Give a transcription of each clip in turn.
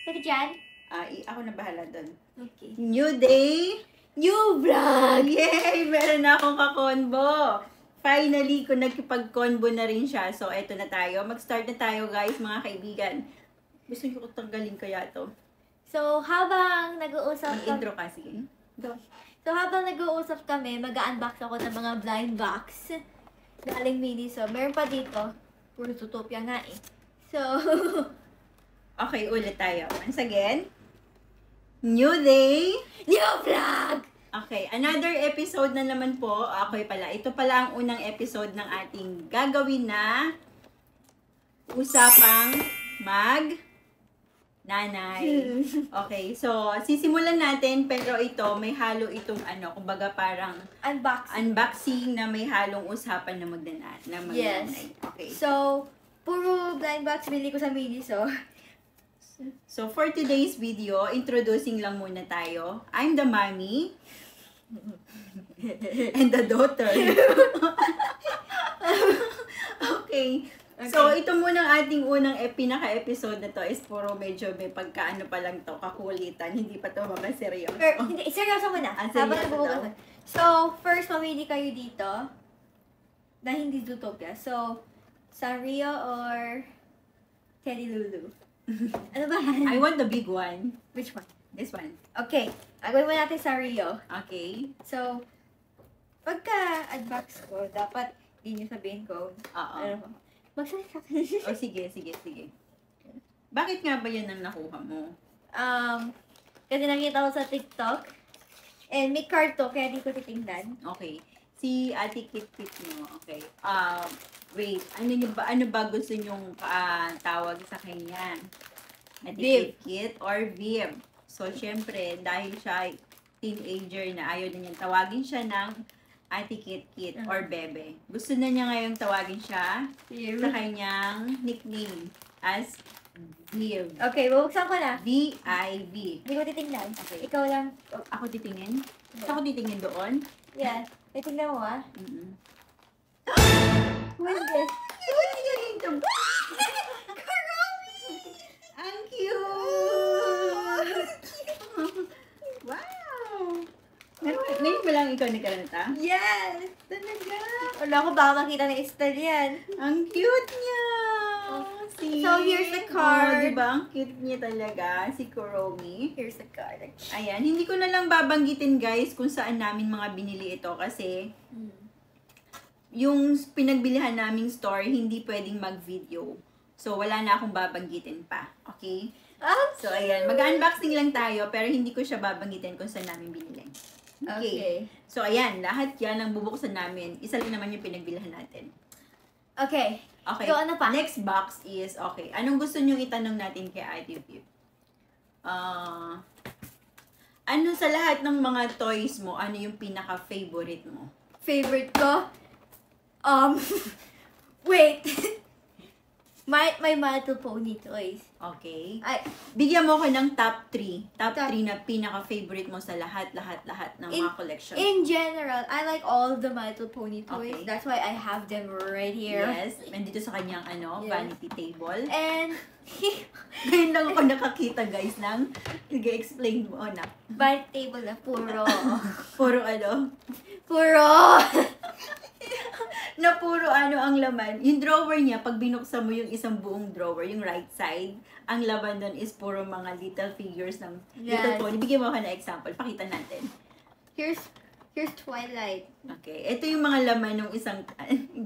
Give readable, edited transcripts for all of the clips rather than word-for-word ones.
Pati dyan? Ako na bahala doon. Okay. New day! New vlog! Yay! Meron na akong kakonbo! Finally, kung nagkipag-convo na rin siya. So, eto na tayo. Mag-start na tayo, guys, mga kaibigan. Gusto nyo ko tanggalin kaya to? So, habang nag-uusap kami... Intro kasi. Go. So, habang nag-uusap kami, mag-unbox ako ng mga blind box. Galing Miniso. Meron pa dito. Puro Zootopia nga eh. So... Okay, ulit tayo. Once again. New day! New vlog! Okay, another episode na naman po. Okay pala, ito pala ang unang episode ng ating gagawin na usapang nanay. Okay, so sisimulan natin pero ito may halo itong kumbaga parang unboxing na may halong usapan na magnanay. Yes. Okay. So, puro blind box bili ko sa Miniso. So, for today's video, introducing lang muna tayo. I'm the mommy. And the daughter. Okay. So, ito muna ang ating unang pinaka-episode na to is puro medyo may pagkaano pa lang to, kakulitan. Hindi pa to mga seryoso. Hindi, seryoso muna. Seryoso daw. So, first, mamili kayo dito na hindi Zootopia. So, Sanrio or Teddy Lulu? Ano ba? I want the big one. Which one? This one. Okay. Agawin mo natin Sanrio. Okay. So, pagka-unbox ko, dapat hindi nyo sabihin ko. Oo. Magsalita. O sige. Bakit nga ba yan ang nakuha mo? Kasi nakita ko sa TikTok. And may card to, kaya di ko titingnan. Okay. Si Ate Kit-Kit mo. Okay. Wait. Ano ba gusto nyong tawag sa kanya? Ate Kit-Kit or Viv? So, syempre, dahil siya teenager na ayaw na niyang tawagin siya ng Ate Kit-Kit or Bebe. Gusto na niya ngayong tawagin siya sa kanyang nickname as Viv. Okay, bubuksan ko na. V-I-V. Hindi ko titingnan. Okay. Ikaw lang. Ako titingin? Ako titingin doon? Yeah. Titingnan mo What is this? What is ito? Ang cute! Wow! Ngayon ba lang ikaw nagkaranta? Yes! Talaga! Wala ko baka makita ng style yan. Ang cute niya! So, here's the card. Diba? Ang cute niya talaga, si Kuromi. Here's the card. Ayan, hindi ko na lang babanggitin guys kung saan namin mga binili ito kasi yung pinagbilihan naming store, hindi pwedeng mag-video. So, wala na akong babanggitin pa. Okay? So, ayan. Mag-unboxing lang tayo, pero hindi ko siya babanggitin kung saan namin binili. Okay. So, ayan. Lahat yan ang bubuksan namin. Isa lang naman yung pinagbilihan natin. Okay. Okay. So, ano pa? Next box is, okay. Anong gusto nyo itanong natin kay Ate Viv? Ano sa lahat ng mga toys mo, ano yung pinaka-favorite mo? Favorite ko? Wait. My My Little Pony toys. Okay. Bigyan mo ko ng top 3. Top 3 na pinaka-favorite mo sa lahat ng mga collection. In general, I like all the My Little Pony toys. Okay. That's why I have them right here. Yes. Nandito sa kanyang vanity table. And Ngayon lang ako nakakita guys ng explain mo na. vanity table na puro. Puro na puro ang laman. Yung drawer niya, pag binuksan mo yung isang buong drawer, yung right side, ang laman doon is puro mga little figures ng Little Pony. Bigyan mo ka na example. Pakita natin. Here's Twilight. Okay. Ito yung mga laman ng isang,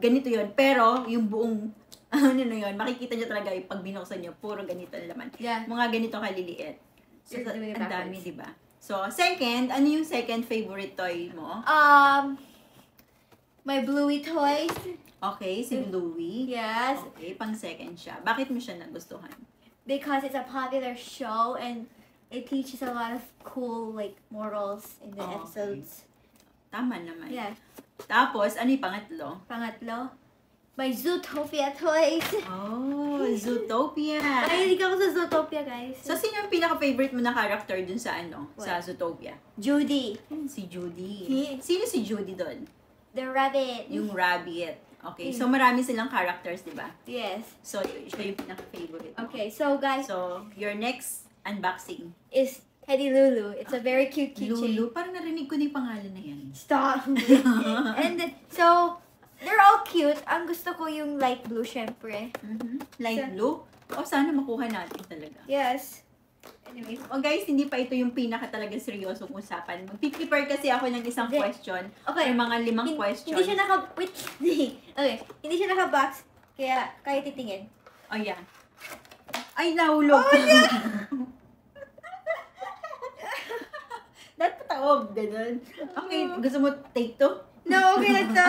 ganito yon. Pero, yung buong, yun, makikita niyo talaga yung pag binuksan niyo, puro ganito ang laman. Yeah. Mga ganito kaliliit. So, ang dami, diba? So, second, ano yung second favorite toy mo? My Bluey toys. Okay, si Bluey. Yes. Okay, pang second siya. Bakit mo siya nagustuhan? Because it's a popular show and it teaches a lot of cool morals in the episodes. Tama naman. Yeah. Tapos, ano yung pangatlo? Pangatlo, my Zootopia toys. Oh, Zootopia. Mahilig ako sa Zootopia, guys. So, sino yung pinaka-favorite mo na character dun sa sa Zootopia? Judy. Si Judy. Si- Sino si Judy dun? The rabbit. Yung rabbit. Okay, so marami silang characters, di ba? Yes. So, siya yung pinaka-favorite mo. Okay, so guys. So, your next unboxing. is Teddy Lulu. It's a very cute keychain. Lulu, parang narinig ko na yung pangalan na yan. Stop. And then, so, they're all cute. Ang gusto ko yung light blue, syempre. Light blue? O, sana makuha natin talaga. Yes. Anyway. O guys, hindi pa ito yung pinaka talaga seryosong usapan. Mag-prepare kasi ako ng isang Hindi. question. Okay. Or mga 5 questions. Hindi siya wait. Okay. Hindi siya naka-box. Kaya, kaya titingin. O, yan. Ay, nahulog. Oh, Dapat patawag, ganun. Okay, gusto mo take 2? No, okay lang to.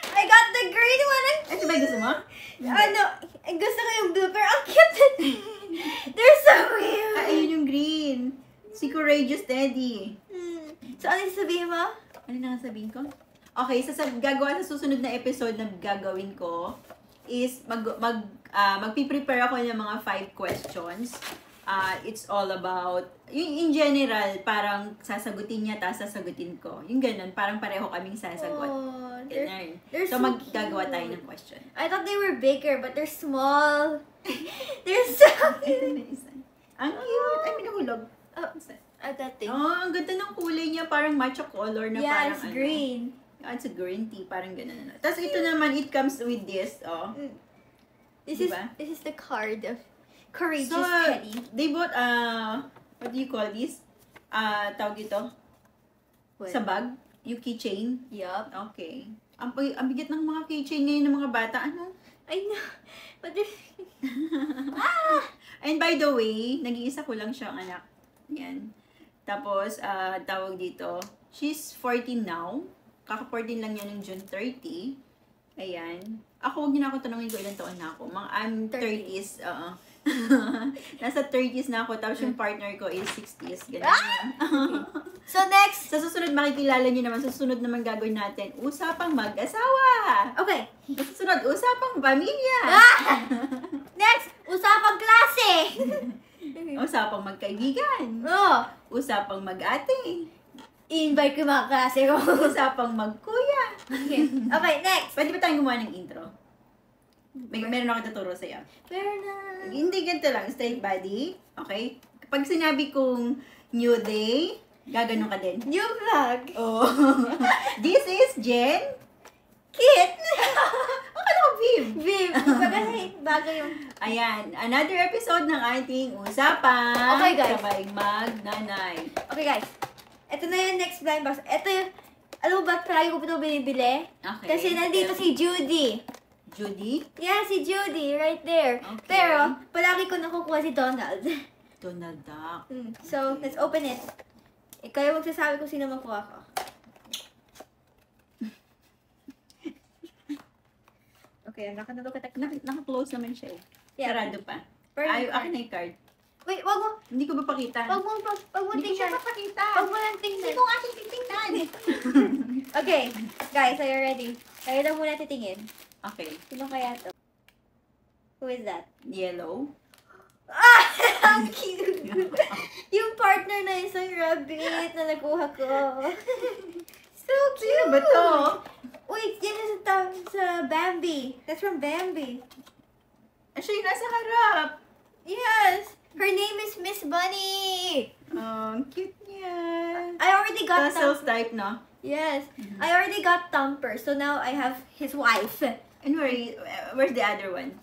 I got the green one. Ito ba yung gusto mo? Ano, gusto ko yung blue, pero ang cute. They're so cute. Ayun yung green. Si Courageous Teddy. So, ano yung sabihin mo? Ano na nga sabihin ko? Okay, gagawa sa susunod na episode na gagawin ko is magpiprepare ako ng mga 5 questions. It's all about, in general, parang sasagutin niya, tapos sasagutin ko. Yung ganun, parang pareho kaming sasagot. Oh, Ganun. they're So, so maggagawa cute. tayo ng question. I thought they were bigger, but they're small. They're so Ito cute. na isa. Ang cute! Ay, may nahulog. Oh, that thing. Oh, ang ganda ng kulay niya. Parang matcha color na Yeah, parang it's green. It's a green tea. Parang ganun. Tapos ito naman, it comes with this. Oh. This Diba? is the card of Courageous So, Teddy. they bought, what do you call this? Tawag dito? What? Sa bag? Yung keychain? Yup. Okay. Ang bigat ng mga keychain ngayon ng mga bata. Ano? I know. But this... And by the way, nag-iisa ko lang siyang anak. Yan. Tapos, tawag dito, she's 14 now. Kaka-14 lang yan ng June 30. Ayan. Ako, huwag niyo na ako tanongin ko ilang taon na ako. I'm 30s. Nasa 30s na ako. Tapos yung partner ko is 60s. Ganun. So, next. Sa susunod, makikilala niyo naman. Sa susunod naman gagawin natin, usapang mag-asawa. Okay. Sa susunod, usapang pamilya. Next. Usapang klase. Usapang magkaibigan. Oh. Usapang mag-ate. I-invite ko yung mga klase ko. Usapang magkuya. Okay. Okay, next. Pwede ba tayong gumawa ng intro? Meron ako tuturo sa'yo. Pero na. Hindi ganito lang. Straight body. Okay? Kapag sinabi kong new day, gaganon ka din. New vlog. Oh. This is Jen. Kit. Akala ko Viv. Viv. Bagay yung... Ayan. Another episode ng ating usapan. Okay, guys. Sabay mag-nanay. Okay, guys. Ito na yung next blind box. Ito yung... Alam mo ba, palagi ko pa ito binibili? Okay. Kasi nandito si Judy. Judy? Yeah, si Judy. Right there. Okay. Pero, palagi ko nakukuha si Donald. Donald Duck. So, let's open it. Ikaw yung magsasabi kung sino makuha ko. Okay, naka-look at Naka-close naman siya eh. Yeah. Sarado pa. Pero Ay, yung akin na yung card. Wait, wag mo. Hindi ko ba pakita? Wag mo Hindi ko siya tingnan. papakita. Wag mo lang tingnan. Hindi ko aking titingnan. Okay, guys, are you ready? Tayo lang muna titingin. Okay. Sino kaya to? Who is that? Yellow. Ah! Ang cute! Yung partner na isang rabbit na nakuha ko. So cute! Sino ba to? Wait, yan is sa Bambi. That's from Bambi. Siya yung nasa harap. Yes! Her name is Miss Bunny! Oh, ang cute niya. I already got Tassels type, no? Yes. I already got Thumper, so now I have his wife. And where's the other one?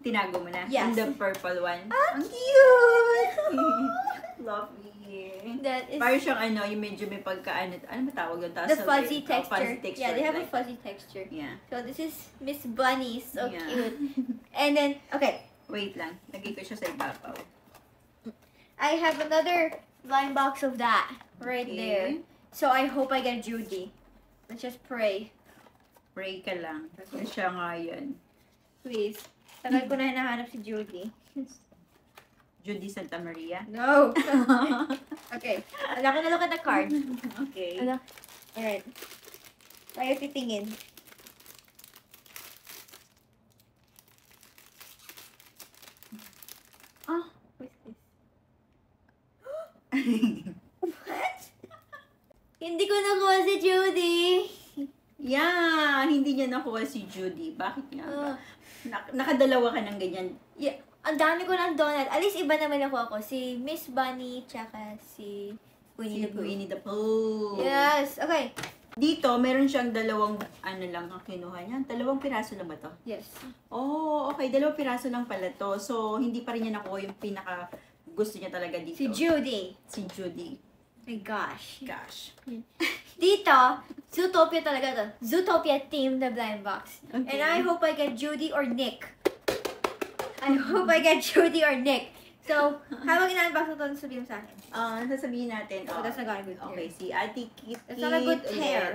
Tinago mo na? Yes. And the purple one? Ah, Ang cute! Lovely. That is Parang siyang yung medyo may ano ba tawag yung the tassel? fuzzy Oh, texture. fuzzy texture. Yeah, they have a like- fuzzy texture. Yeah. So this is Miss Bunny, so Yeah. cute. And then, okay, Wait lang. Lagay ko siya sa ibabaw. I have another blind box of that right Okay. there. So I hope I get Judy. Let's just pray. Pray ka lang. Kasi siya nga yan. Please. Tagal ko na hinahanap si Judy. Judy Santa Maria. No! Okay. Wala ko na look at the card. Okay. Ano? Alright. Tayo titingin. Ah. What's this? What? Hindi ko nakuha si Judy. Yeah, hindi niya nakuha si Judy. Bakit nga ba? Oh. Nakadalawa ka ng ganyan. Yeah. ang dami ko ng donut. At least iba naman ako. Si Miss Bunny, tsaka si Winnie the Pooh. Winnie the Pooh. Yes. Okay. Dito, meron siyang dalawang, ano lang ang kinuha niya. 2 piraso lang ba to? Yes. Oh, okay. 2 piraso lang pala to. So, hindi pa rin niya nakuha yung pinaka gusto niya talaga dito. Si Judy. Si Judy. My gosh. Gosh. Dito, Zootopia talaga to. Zootopia team the blind box. Okay. And I hope I get Judy or Nick. I hope I get Judy or Nick. So, habang ina-unbox mo ito, sabihin mo sa akin. Sasabihin natin. Oh, that's not a good Okay, hair. si Ate Kitty. That's not a good ulit. hair.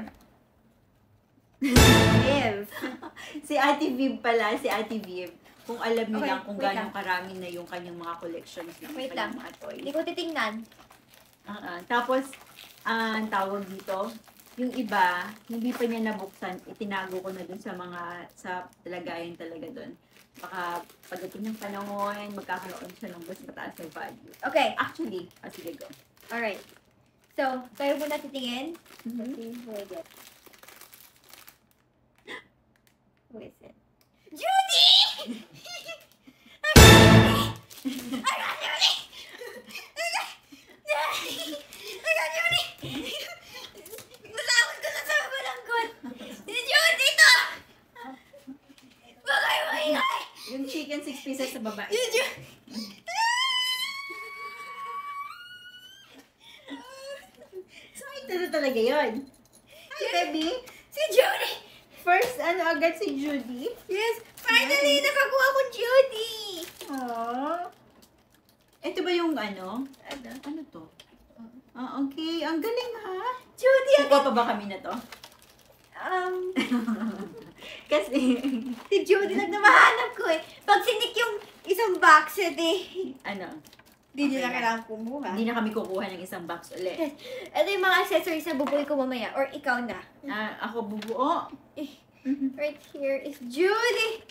If. Si Ate Viv pala, si Ate Viv. Kung alam niyo Okay, lang kung wait gano'ng lang. karami na yung kanyang mga collections ng Wait kanyang lang. mga toys. Hindi ko titingnan. Tapos, ang tawag dito, yung iba, hindi pa niya nabuksan, itinago ko na dun sa mga, sa lagayan talaga dun. Baka pagdating ng panahon, magkakaroon siya ng mas mataas na value. Okay. Actually, sige go. Alright. So, tayo muna titingin. Mhm. Let's see who I get. Who is it? Judy! I got Judy! I got Judy! I got Judy! Masakot ko sa balangkot! Si Judy to! Baka yung maingay! Yung chicken 6 pieces sa babae. Si Judy! So, ito na talaga yun. Hi, baby! Si Judy! First, agad si Judy. Yes! Finally! Nakakuha ko Judy! Aww. Ito ba yung ano? Ano? Ano to? Okay. Ang galing ha. Judy! Kukuha pa ba kami na to? Kasi, Si Judy lang na mahanap ko eh. Pag sinik yung isang box, edi, ano, hindi Okay na na. kailangan kumuha. hindi na kami kukuha ng isang box ulit. Ito yung mga accessories na bubuhay ko mamaya. Or ikaw na. Ako bubuo. Right here is Judy!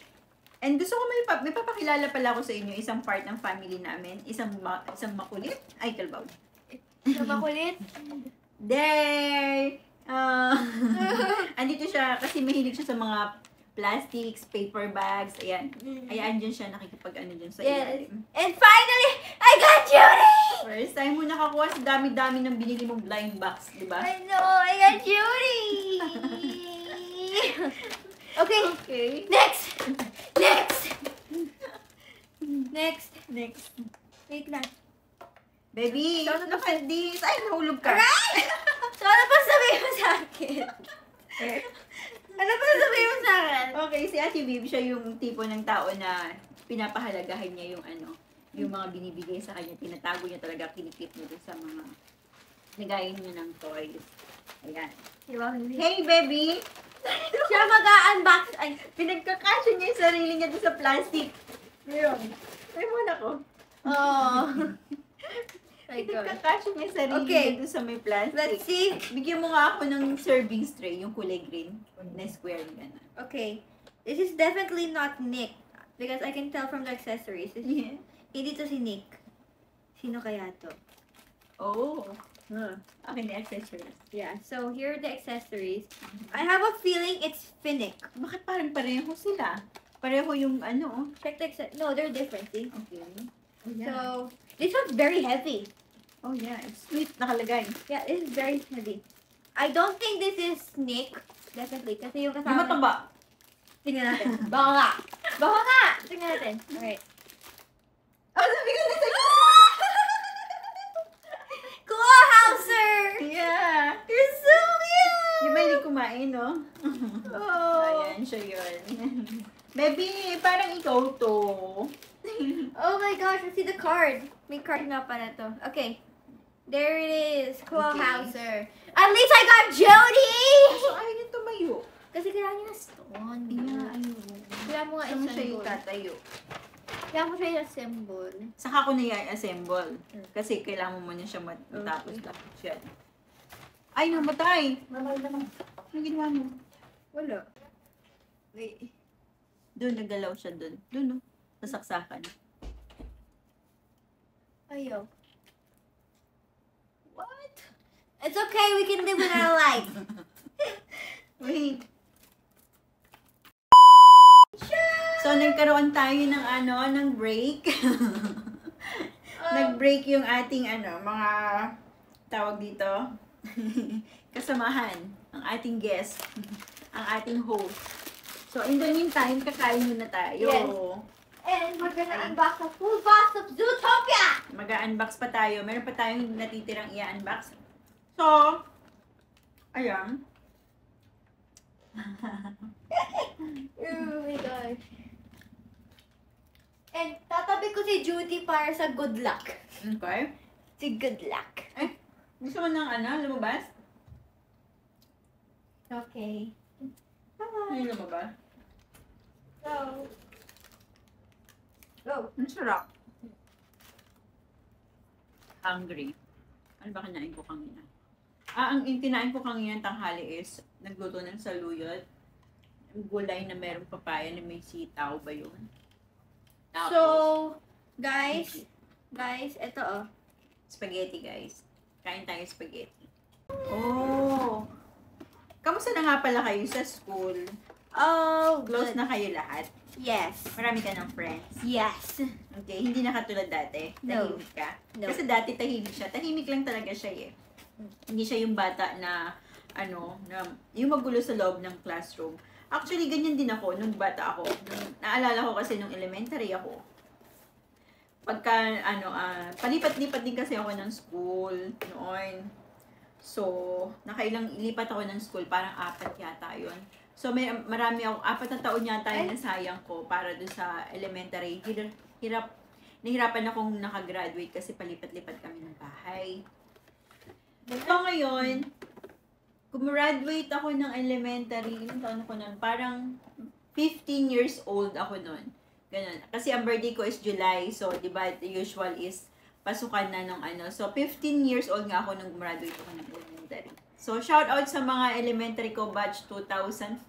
And gusto ko may papakilala pala ako sa inyo, isang part ng family namin. Isang makulit. Ay, kalbaw. So, makulit. There! Andito siya, kasi mahilig siya sa mga plastics, paper bags, ayan. Ayan, dyan siya nakikipag-ano dyan sa Yes. ilalim. And finally, I got Judy! First time mo nakakuha sa dami-dami ng binili mong blind box, di ba? I know, I got Judy! Okay, Okay. next! Next! Next. Next. Wait lang. Baby, So, ano look at this. Ay, nahulog ka. Aray! So, ano pa sabihin mo sa akin? Ano pa sabihin mo sa akin? Okay, si Ate Viv, siya yung tipo ng tao na pinapahalagahan niya yung yung mga binibigay sa kanya. Tinatago niya talaga, kinikip niya doon sa mga lagayin niya ng toys. Ayan. Hey, baby! Siya mag-unbox. Ay, Pinagkakasya niya yung sarili niya doon sa plastic. Ayun. Ay, muna ko. oh. My God. Pinagkakasya niya yung sarili Okay. niya doon sa may plastic. Let's see. Bigyan mo nga ako ng serving tray, yung kulay green, na square gano'n. Okay. This is definitely not Nick. Because I can tell from the accessories. Yeah. Hindi to si Nick. Sino kaya to? Oh. Akin na accessories. Yeah. So, here are the accessories. I have a feeling it's Finnick. Bakit parang pareho sila? Pareho yung Check the No, they're different. See? Okay. So, this one's very heavy. Oh yeah, it's sweet nakalagay. Yeah, this is very heavy. I don't think this is Nick. Definitely. Kasi yung Di kasama... mataba? Tingnan natin. Baka nga. Baka nga. Tingnan natin. Alright. Oh, sabi ko na sa'yo! Cool, Hauser! Yeah! You're so cute! Di ba hindi kumain, no? Oh. Ayan, siya yun. Baby, parang ikaw to. Oh my gosh, I see the card. May card nga pala to. Okay. There it is. Cool, Okay. Hauser. At least I got Jody! So, ayaw niya tumayo. Kasi kailangan niya na stone. Yeah, ayaw. Kailangan mo nga Saan mo siya i-assemble. itatayo? Kailangan mo siya i-assemble. Saka ko na i-assemble. Kasi kailangan mo muna siya matapos lahat siya. Ay, namatay! Ano ginawa mo? Wala. Wait. Doon, nagalaw siya doon. Doon, no? Sasaksakan. Ayaw. What? It's okay, we can live with our life. Wait. So, nagkaroon tayo ng break. Nag-break yung ating, mga tawag dito. Kasamahan. Ang ating guest. Ang ating host. So, in the meantime, kakain muna tayo. Yes. And we're gonna unbox a full box of Zootopia! Mag-unbox pa tayo. Meron pa tayong natitirang i-unbox. So, ayan. Oh my gosh. And tatabi ko si Judy para sa good luck. Okay. Si good luck. Gusto mo ng lumabas? Okay. Ano yung lumabas? Go. Go. Ang sarap. Hungry. Ano ba kinain ko kanina? Ang kinain ko kanina tanghali is nagluto ng saluyot. Gulay na merong papaya na may sitaw ba yun? Tapos, So, guys, ito spaghetti guys. Kain tayo spaghetti. Oh! Kamusta na nga pala kayo sa school? Oh, Close good. na kayo lahat? Yes. Marami ka ng friends? Yes. Okay, hindi na katulad dati. No. Tahimik ka. No. Kasi dati tahimik siya. Tahimik lang talaga siya eh. Hindi siya yung bata na yung magulo sa loob ng classroom. Actually, ganyan din ako nung bata ako. Naalala ko kasi nung elementary ako. Pagka, palipat-lipat din kasi ako ng school noon. So, nakailang ilipat ako ng school, parang 4 yata yun. So, marami ako, 4 na taon yata yung nasayang ko para dun sa elementary. Nahirapan akong nakagraduate kasi palipat-lipat kami ng bahay. So, ngayon, gumraduate ako ng elementary, ilang taon ako nun? Parang 15 years old ako nun. Ganun. Kasi ang birthday ko is July, so, di ba, the usual is pasukan na nung So, 15 years old nga ako nung gumraduate ako ng elementary. So, shout out sa mga elementary ko, batch 2004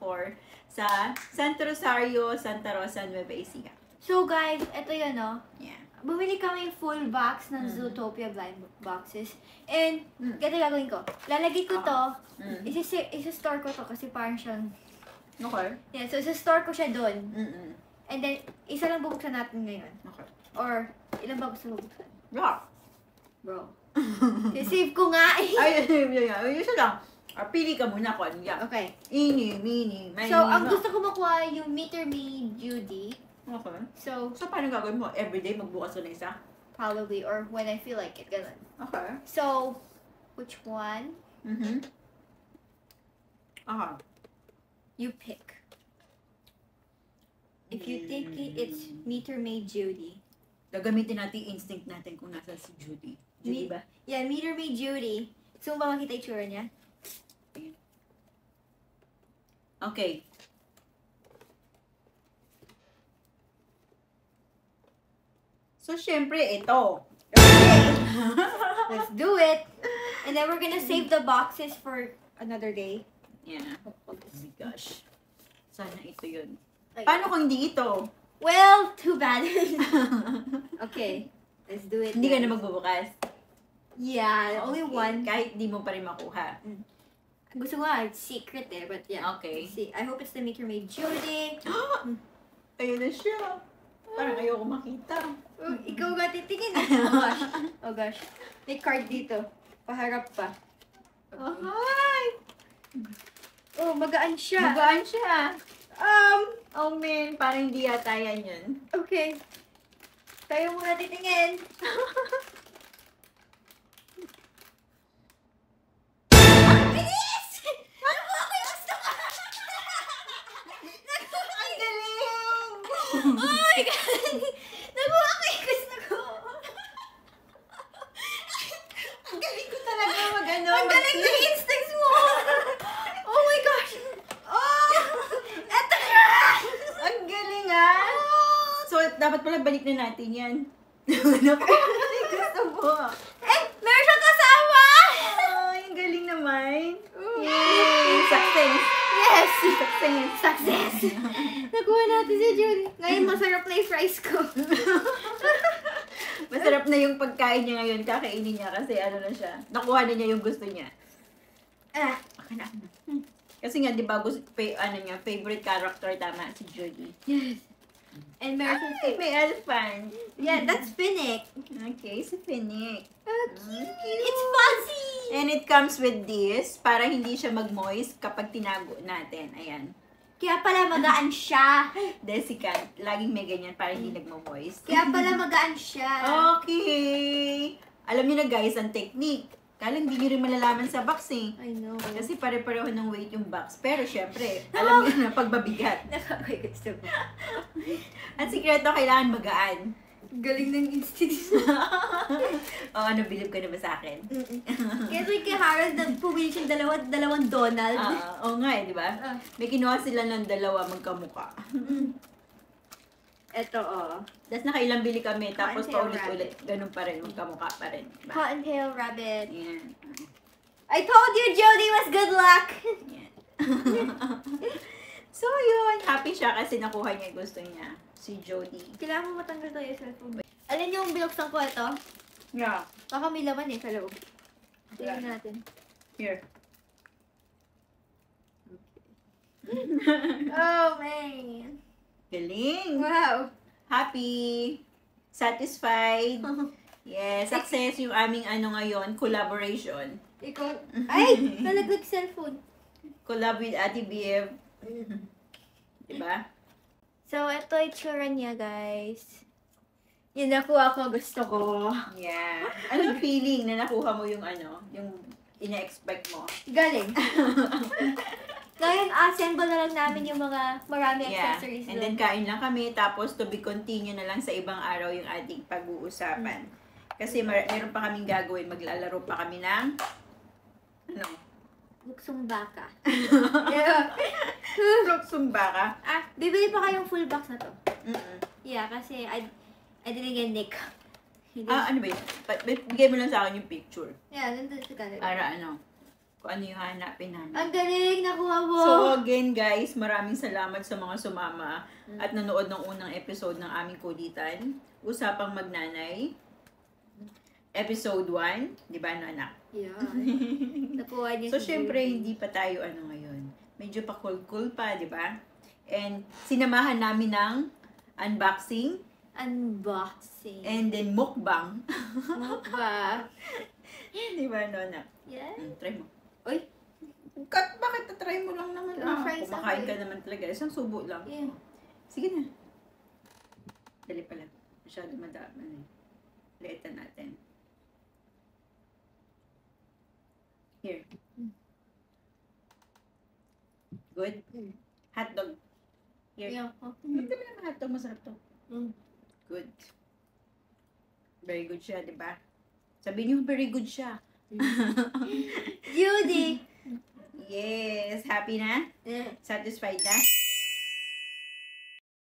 sa Santo Rosario, Santa Rosa, Nueva Ecija. So, guys, ito yun, Yeah. Bumili kami full box ng Zootopia blind boxes. And, ganito gagawin ko. Lalagay ko to. Isa-store ko to kasi parang siyang... Okay. Yeah, so isa-store ko siya doon. Mm-mm. And then, isa lang bubuksan natin ngayon. Okay. Or, ilang ba gusto bubuksan? Yeah. Bro. Save ko nga eh. Ay, isa lang. Pili ka muna kung ano yan. Okay. Ini, mini, may So, ang gusto ko makuha yung Meter Me Judy. Okay. So, Paano gagawin mo? Everyday magbukas na isa? probably, or when I feel like it, ganun. Okay. So, which one? Mm-hmm. Aha. You pick. If you think it's Meter Maid Judy. Gagamitin natin yung instinct natin kung nasa si Judy. Judy ba? Yeah, Meter Maid Judy. Gusto mo ba makita yung tsura niya? Okay. So, syempre, ito. Let's do it! And then we're gonna save the boxes for another day. Yeah. Oh my gosh. Sana ito yun. Like, Paano kung hindi ito? well, too bad. Okay, let's do it. Hindi ka guys. na magbubukas? Yeah, only Okay. one. Kahit di mo pa rin makuha. Gusto ko nga, secret eh, but yeah. Okay. See, I hope it's the Meter Maid Judy. Ayun na siya. Parang ayoko makita. Oh, ikaw nga titingin. Oh gosh. Oh gosh. May card dito. Paharap pa. Oh, hi! Oh, magaan siya. Magaan siya. Oh man, parang hindi yata yan yun. Okay. Tayo muna titingin. Bilis! Ano ba ako yung gusto ko? Ang galing! Oh my God! Nakuha ko yung gusto ko. Ang galing ko talaga mag-ano. Ang galing ng instincts mo! Oh my gosh! Oh! Eto na! Ang galing ah! So, dapat pala balik na natin yan. Gusto mo. Eh! Meron siyang kasama! Ay, ang galing naman. Yay! Success! Yes! Success! Success! Nakuha natin si Judy. Ngayon masarap na yung fries ko. Masarap na yung pagkain niya ngayon. Kakainin niya kasi ano na siya. Nakuha na niya yung gusto niya. Ah, Akin na. Kasi nga, di ba, favorite character, tama, si Judy. yes. And meron siyang Ay, may elephant. Yeah, that's Finnick. Okay, si Finnick. Oh, cute. It's fuzzy! And it comes with this, para hindi siya mag-moist kapag tinago natin. Ayan. Kaya pala magaan siya. Desiccant. Laging may ganyan para hindi nagmo-moist. Kaya pala magaan siya. Okay. Alam niyo na guys, ang technique. Kala hindi niyo rin malalaman sa box eh. I know. Kasi pare-pareho ng weight yung box. Pero syempre, alam niyo na pagbabigat. Nakakagod sa ba? At sikreto, kailangan magaan. Galing ng institute. O ano, believe ka na ba sa akin? Kaya kay Harold, pumili siyang dalawang Donald. Oo nga eh, di ba? May kinuha sila ng dalawa magkamuka. Ito, oh. Tapos nakailang bili kami, tapos Cottontail paulit-ulit. Ganun pa rin, magkamuka pa rin. Diba? Cottontail rabbit. Yan. I told you, Jody was good luck! Yan. So yun, happy siya kasi nakuha niya yung gusto niya. Si Jody. Kailangan mo matanggal to yung cellphone. Alin yung binuksan ko ito? Yeah. Baka may laman eh sa loob. Tingnan natin. Here. Oh, man. Galing. Wow. Happy. Satisfied. Yes, success yung aming ano ngayon, collaboration. Ikaw, ay! Nalaglag cellphone. Collab with Ate Bev. Diba? So, ito itsura niya, guys. Yung nakuha ko, gusto ko. Yeah. Anong feeling na nakuha mo yung ano, yung ina-expect mo? Galing. Ngayon, assemble na lang namin yung mga marami accessories. And then kain lang kami, tapos to be continue na lang sa ibang araw yung ating pag-uusapan. Kasi meron pa kaming gagawin, maglalaro pa kami ng ano? Luksong baka. Yeah. Luksong baka. Bibili pa kayong full box na to. Yeah, kasi I didn't get Nick. ano ba yun? Bigay mo lang sa akin yung picture. Yeah, nandun sa gallery. Para ano, kung ano yung hanapin namin. Ang galing! Nakuha mo! So again guys, maraming salamat sa mga sumama at nanood ng unang episode ng aming kulitan. Usapang Magnanay. Episode 1. Di ba, no, anak? Yeah. Nakuha niya So, syempre, hindi pa tayo ano ngayon. Medyo pa cool pa, di ba? And sinamahan namin ng unboxing. Unboxing. And then mukbang. Mukbang. Di ba, no, anak? Yeah. Try mo. Uy. Bakit na-try mo lang naman? Fries Kumakain ako ka naman talaga. Isang subo lang. Yeah. Sige na. Dali pala. Masyado madami. Liitan natin. Here. Good? Hotdog. Here. Yeah. Ito ba naman hotdog? Masarap to. Good. Very good siya, di ba? Sabihin niyo, very good siya. Judy! Yes. Happy na? Yeah. Satisfied na?